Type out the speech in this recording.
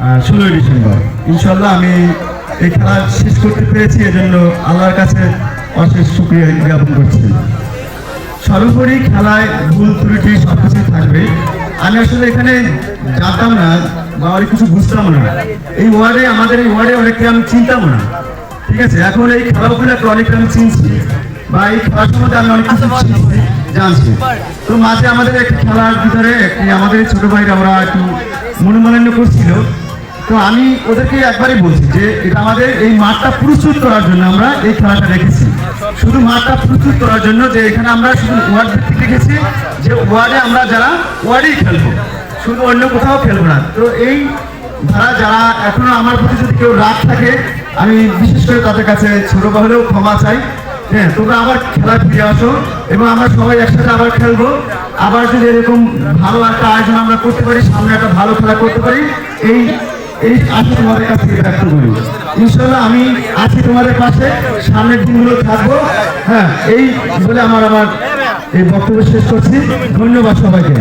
16ই December. ইনশাল্লাহ আমি এই খেলা শেষ করতে পেরেছি, এজন্য আল্লাহর কাছে অশেষ শুকরিয়া জ্ঞাপন করছি। সর্বোপরি খেলায় ভুল ত্রুটি সবকিছু থাকবে। আমি আসলে এখানে জানতাম না বা অনেক কিছু বুঝতাম না। এই ওয়ার্ডে আমাদের এই ওয়ার্ডে অনেককে আমি চিনতাম না, ঠিক আছে। এখন এই খেলাগুলোকে অনেকটা আমি চিনছি বা এই খেলার সম্বন্ধে আমি অনেক কিছু চিনছি, জানছি। তো মাঝে আমাদের একটা খেলার ভিতরে আমাদের ছোট ভাইরা ওরা একটু মনোমালিন্য করছিল। তো আমি ওদেরকে একবারই বলছি যে এটা আমাদের এই মাঠটা প্রস্তুত করার জন্য আমরা এই খেলাটা রেখেছি, শুধু মাঠটা প্রস্তুত করার জন্য, যে এখানে আমরা শুধু ওয়ার্ড ভিত্তিক রেখেছি, যে ওয়ার্ডে আমরা যারা ওয়ার্ডেই খেলবো, শুধু অন্য কোথাও খেলবো না। তো এই ধারা যারা এখনো আমার প্রতি যদি কেউ রাগ থাকে, আমি বিশেষ করে তাদের কাছে ছোট হলেও ক্ষমা চাই। হ্যাঁ, তোমরা আবার খেলা ফিরে আসো এবং আমরা সবাই একসাথে আবার খেলবো। আবার যদি এরকম ভালো একটা আয়োজন আমরা করতে পারি, সামনে একটা ভালো খেলা করতে পারি, এই আশা তোমাদের কাছ থেকে ব্যক্ত করি। ইনশাল্লাহ আমি আছি তোমাদের পাশে, সামনের দিনগুলো থাকবো। হ্যাঁ, এই বলে আমার এই বক্তব্য শেষ করছি। ধন্যবাদ সবাইকে।